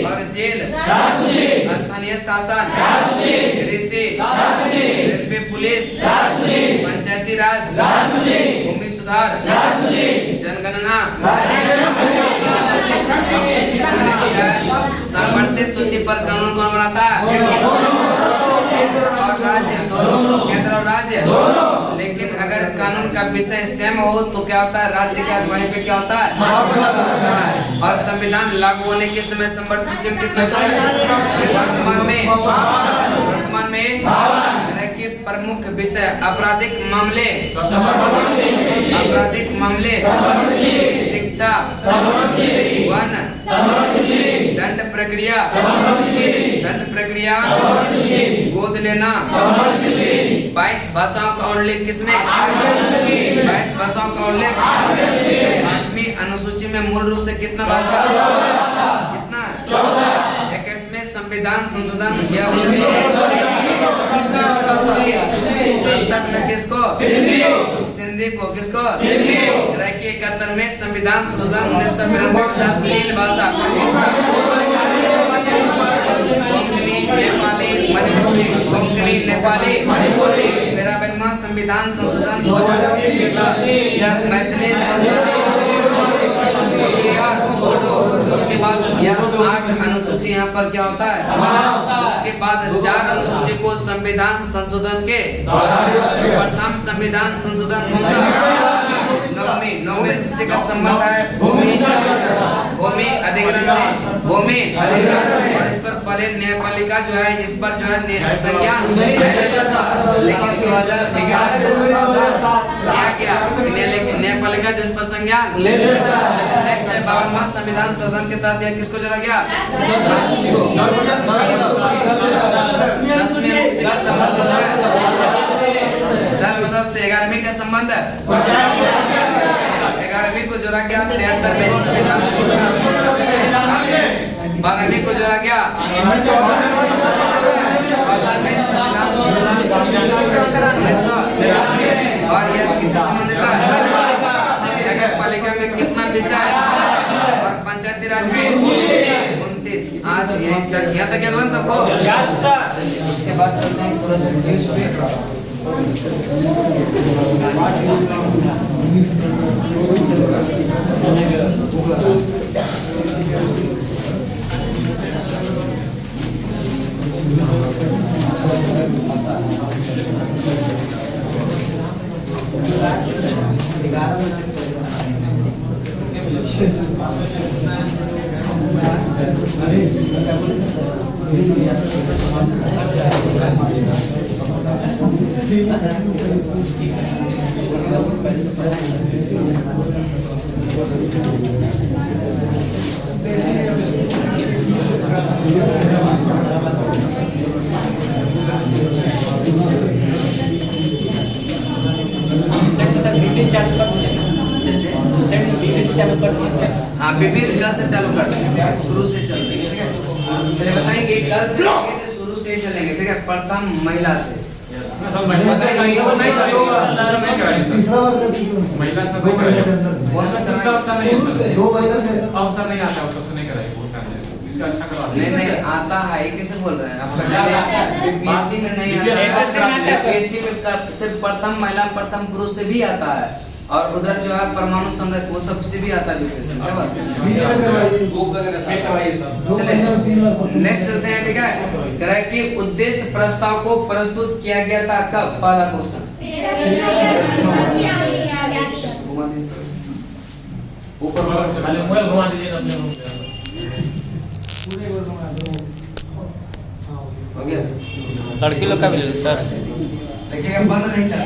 और जेल, स्थानीय शासन, कृषि, रेलवे पुलिस, पंचायती राज, भूमि सुधार, जनगणना। समवर्ती सूची पर कानून कौन बनाता है? और राज्य दोनों, केंद्र और राज्य। लेकिन अगर कानून का विषय सेम हो तो क्या होता है? राज्य का वहीं पे क्या होता है? और संविधान लागू होने के समय समवर्ती सूची में कितना विषय? वर्तमान में कि प्रमुख विषय आपराधिक मामले, शिक्षा, वन, दंड प्रक्रिया, गोद लेना। 22 भाषाओं का उल्लेख किसमें? 22 भाषाओं का उल्लेख। 8वीं अनुसूची में मूल रूप से कितना भाषा? कितना? 21वें संविधान संशोधन किया। संसद में किसको? सिंधी को। किसको? 71 में संविधान संशोधन 1992 3 भाषा कोंकणी, नेपाली, मणिपुरी। कोंकणी, नेपाली, मणिपुरी। 53वां संविधान संशोधन 2003 के तहत मैथिली, बोडो। उसके बाद यह 8 अनुसूची यहाँ पर क्या होता है? उसके बाद 4 अनुसूची को संविधान संशोधन के प्रथम संविधान संशोधन कौन सा? 9वीं सूची का संबंध है भूमि अधिग्रहण से। भूमि अधिग्रहण। और इस पर पहले न्यायपालिका जो है, इस पर जो है संज्ञान, लेकिन 2011 लेकिन न्यायपालिका जो इस पर संज्ञान। नेक्स्ट है 52वां संविधान संशोधन के तहत किसको जोड़ा गया? 10वीं अनुसूची का संबंध दल बदल से 11वीं का संबंध 11वीं को जोड़ा गया 73वें संविधान संशोधन। 12वीं को जोड़ा गया 1993। और यह किससे संबंधित है? नगर पालिका में कितना विषय? और पंचायती राज में 29। आज यहीं तक, यहाँ तक याद सबको? उसके बाद चलते हैं थोड़ा सा न्यूज़ पे। हाँ विविध कल से चालू कर देंगे, शुरू से चल देंगे, ठीक है। चलिए बताएंगे कल से तो शुरू से ही चलेंगे, ठीक है। प्रथम महिला से तीसरा बार महिला सब कौन सा नहीं है सर। 2 महिला से अवसर नहीं आता, वो सबसे नहीं कराएगा, वो काम है इससे अच्छा करवा नहीं नहीं आता है, ये कैसे बोल रहे हैं आपका? बीपीएससी में नहीं आता, बीपीएससी में सिर्फ प्रथम महिला प्रथम पुरुष से भी आता है, और उधर जो है परमाणु संरक्षण वो सब से भी आता है बीपीएससी। क्या बात? बीच में करवाइए। चले नेक्स्ट चलते हैं, ठीक है। कह रहा है कि उद्देश्य प्रस्ताव को प्रस्तुत किया गया था कब? पहला क्वेश्चन ऊपर घुमा दीजिए अपने हो गया। लड़की लोग का भी सर देखिएगा बंद नहीं कर।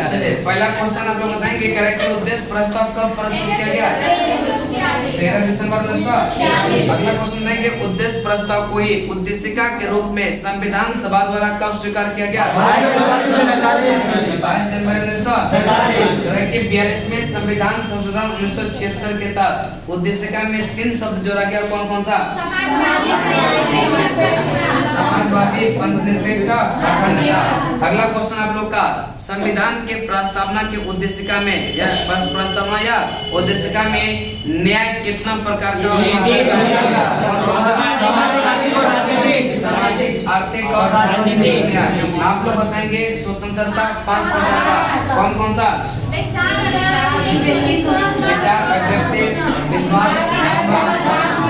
चलिए पहला क्वेश्चन आप लोग बताएंगे, कह रहा है कि उद्देश्य प्रस्ताव कब प्रस्तुत किया गया? 13 दिसंबर 1900। अगला क्वेश्चन देंगे, उद्देश्य प्रस्ताव को ही उद्देशिका के रूप में संविधान सभा द्वारा कब स्वीकार किया गया? 22 जनवरी 1900। 42वें संविधान संशोधन 1976 के तहत उद्देशिका में 3 शब्द जोड़ा गया, कौन कौन सा? समाजवादी, पंथनिरपेक्ष, अखंडता। अगला क्वेश्चन आप लोग का, संविधान के प्रस्तावना के उद्देशिका में या प्रस्तावना या उद्देशिका में न्याय कितना प्रकार का? सामाजिक, आर्थिक और राजनीतिक न्याय। आप लोग बताएंगे स्वतंत्रता 5 प्रकार का, कौन कौन सा? विचार, अभिव्यक्ति, विश्वास,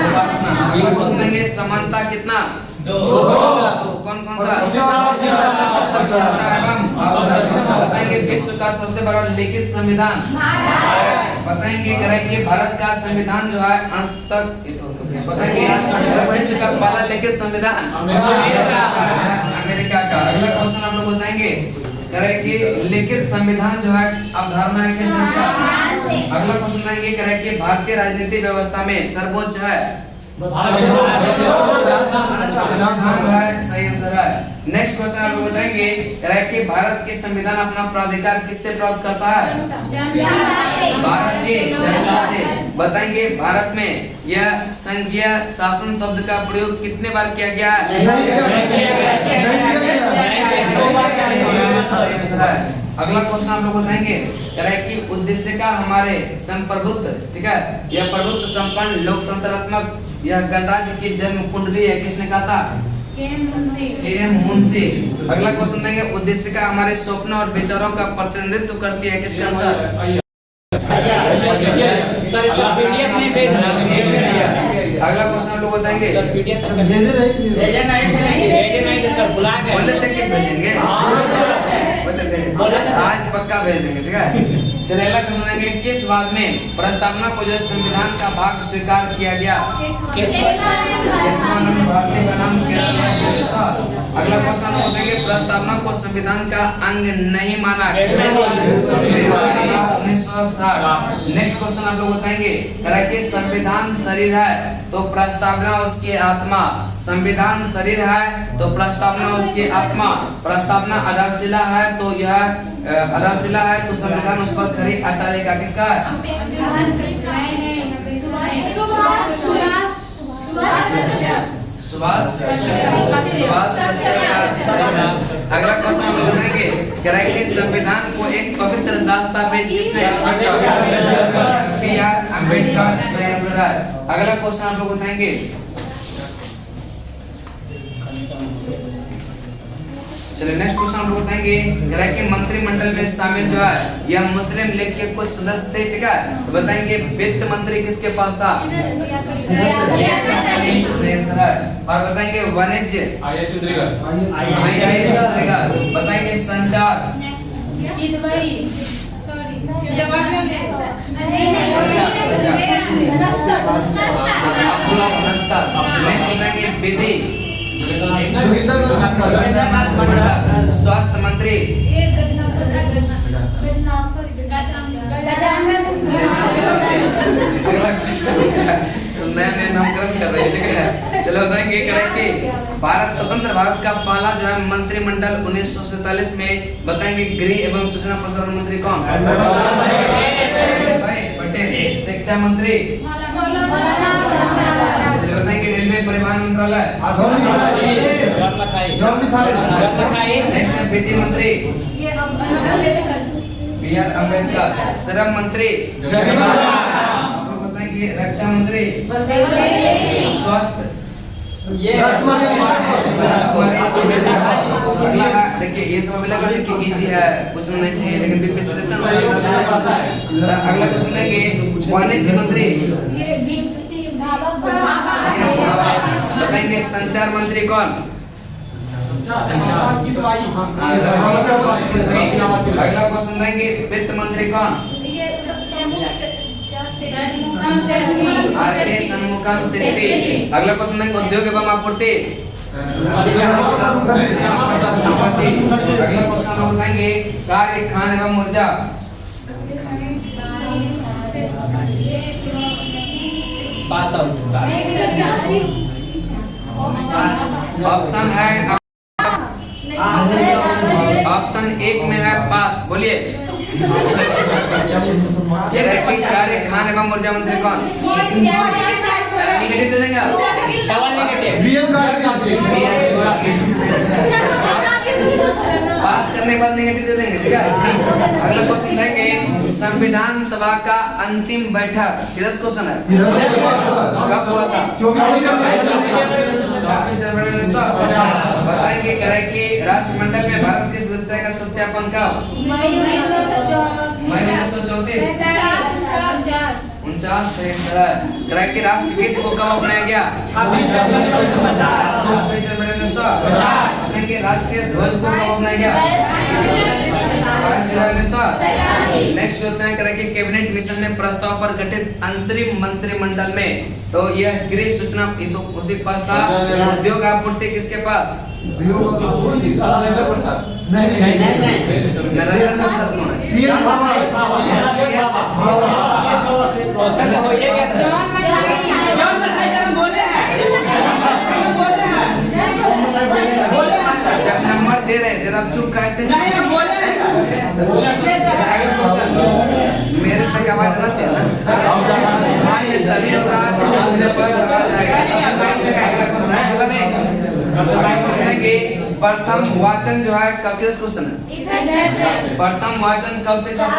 उपासना। अगला क्वेश्चन देंगे, समानता कितना? 2। कौन कौन सा? बताएंगे विश्व का सबसे बड़ा लिखित संविधान? बताएंगे कि भारत का संविधान जो है अंश तक बताएंगे विश्व का पहला लिखित संविधान अमेरिका का। अगला क्वेश्चन आप लोग बताएंगे कि लिखित संविधान जो है अवधारणा है किस देश का? अगला क्वेश्चन देंगे कि भारतीय राजनीतिक व्यवस्था में सर्वोच्च है? सही आंसर है। नेक्स्ट क्वेश्चन आप लोग बताएंगे कि भारत के संविधान अपना प्राधिकार किससे प्राप्त करता है? भारत की जनता से। बताएंगे भारत में यह संघीय शासन शब्द का प्रयोग कितने बार किया गया है? अगला क्वेश्चन आप लोग बताएंगे कि उद्देश्य का हमारे संप्रभुत्व, ठीक है, यह प्रभुत्व संपन्न लोकतंत्रात्मक यह गणराज्य की जन्म कुंडली है, किसने कहा था? के.एम. मुंशी। अगला क्वेश्चन देंगे, उद्देश्य का हमारे स्वप्नों और विचारों का प्रतिनिधित्व करती है, किसके अनुसार? अगला क्वेश्चन आप लोग बताएंगे बोले थे कि भेजेंगे, आज पक्का भेज देंगे, ठीक है। चलिए अगला क्वेश्चन देंगे, किस बाद में प्रस्तावना को जो संविधान का भाग स्वीकार किया गया? केशवानंद भारती बनाम केरल। अगला क्वेश्चन देंगे, प्रस्तावना को संविधान का अंग नहीं माना, 1960। नेक्स्ट क्वेश्चन आप लोग बताएंगे कि संविधान शरीर है तो प्रस्तावना उसकी आत्मा। संविधान शरीर है तो प्रस्तावना उसकी आत्मा। प्रस्तावना आधारशिला है तो यह आधारशिला है तो संविधान उस पर खरी अट्टालिका किसका है? सुभाष। अगला क्वेश्चन हम बताएंगे कि संविधान को एक पवित्र दस्तावेज किसने? B.R. अम्बेडकर। सही आंसर है। अगला क्वेश्चन आप लोग बताएंगे चलिए नेक्स्ट क्वेश्चन हम लोग बताएंगे कि मंत्रिमंडल में शामिल जो है यह मुस्लिम लीग के कुछ सदस्य थे, ठीक है। तो बताएंगे वित्त मंत्री किसके पास था? सही आंसर है। और बताएंगे वाणिज्य बताएंगे संचार बताएंगे विधि स्वास्थ्य मंत्री नया नामकरण कर रहे हैं, ठीक है। चलो बताएंगे कि भारत स्वतंत्र भारत का पहला जो है मंत्रिमंडल 1947 में बताएंगे गृह एवं सूचना प्रसारण मंत्री कौन? भाई पटेल। शिक्षा मंत्री चलिए बताएंगे रेलवे परिवहन मंत्रालय। नेक्स्ट है विधि मंत्री B.R. अम्बेडकर। श्रम मंत्री आप लोग बताएंगे रक्षा मंत्री स्वास्थ्य अगला है देखिए ये सब लगा कि इजी है पूछना नहीं चाहिए लेकिन फिर पैसे देता हूं। अगला क्वेश्चन लेंगे वाणिज्य मंत्री बताएंगे संचार मंत्री कौन? अगला क्वेश्चन देंगे वित्त मंत्री कौन? आरके सन्मुखम सिद्धि। अगला क्वेश्चन देंगे उद्योग एवं आपूर्ति। अगला क्वेश्चन हम बताएंगे कार्य खान एवं ऊर्जा। ऑप्शन है ऑप्शन 1 में है पास। बोलिए कार्य खान एवं ऊर्जा मंत्री कौन? नेगेटिव दे देंगे पास करने के बाद नेगेटिव दे देंगे, ठीक है। अगला क्वेश्चन देंगे संविधान सभा का अंतिम बैठक किस क्वेश्चन है कब हुआ था? 24 जनवरी 1950। बताएंगे कि राष्ट्रमंडल में भारत की सदस्यता का सत्यापन कब? मई 1934। 49 से कि राष्ट्रगीत को कब अपनाया गया? 26 जनवरी 1950। राष्ट्रीय ध्वज को कब अपनाया गया? 22 जुलाई 1950। नेक्स्ट होता है कि कैबिनेट मिशन ने प्रस्ताव पर गठित अंतरिम मंत्रिमंडल में तो यह गृह सूचना तो उसी के पास था। उद्योग आपूर्ति किसके पास? नरेंद्र प्रसाद। नरेंद्र प्रसाद कौन है? नंबर दे रहे थे आप चुप कहते हैं। मेरे तक आवाज आना चाहिए ना, तभी होगा जब मेरे पास आवाज आएगा। अगला क्वेश्चन है प्रथम वाचन जो है कब किस क्वेश्चन है? प्रथम वाचन कब से कब?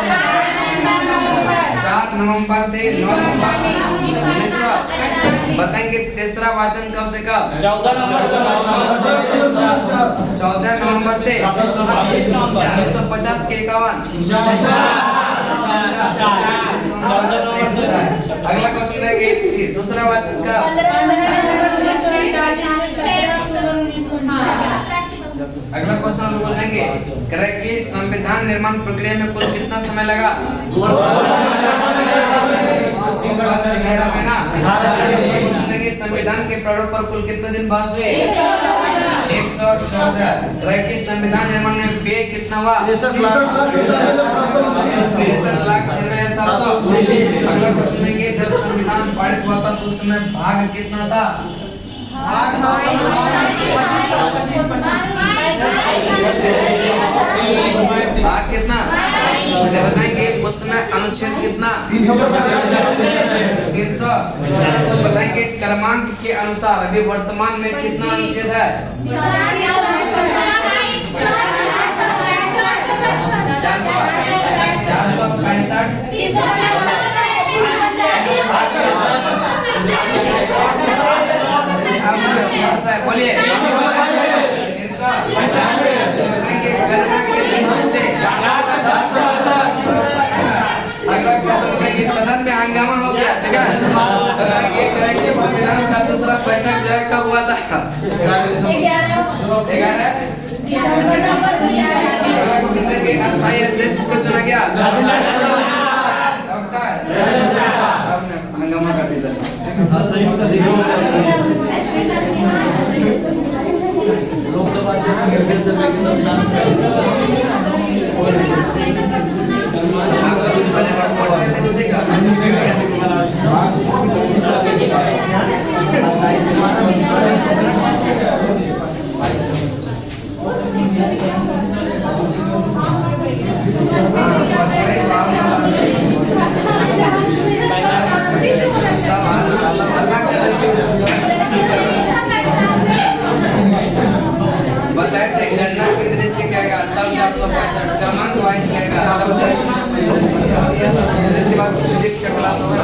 4 नवंबर से 9 नवंबर 1900। बताएंगे तीसरा वाचन कब से कब? 14 नवंबर से 1950 के 51। अगला क्वेश्चन देंगे दूसरा वाचन कब? अगला क्वेश्चन हम बोलेंगे कि संविधान निर्माण प्रक्रिया में कुल कितना समय लगा? 11 महीना। संविधान के प्रारूप पर कुल कितने दिन बहस हुए? 114। संविधान निर्माण में व्यय कितना हुआ? 63,96,700। अगला क्वेश्चन देंगे जब संविधान पारित हुआ था तो उस समय भाग कितना था? भाग कितना बताएंगे? उस समय अनुच्छेद कितना? 300। तो बताएंगे क्रमांक के अनुसार अभी वर्तमान में कितना अनुच्छेद है? 465। बोलिए बताएंगे गणना के दृष्टि से। अगला क्वेश्चन बताएंगे सदन में हंगामा हो गया, ठीक है। बताएंगे संविधान का दूसरा बैठक जो है कब हुआ था? 11। अगला क्वेश्चन देंगे अस्थायी अध्यक्ष किसको चुना गया? हंगामा कर दीजिए। रहेगा तब चलिए इसके बाद फिजिक्स का क्लास होगा।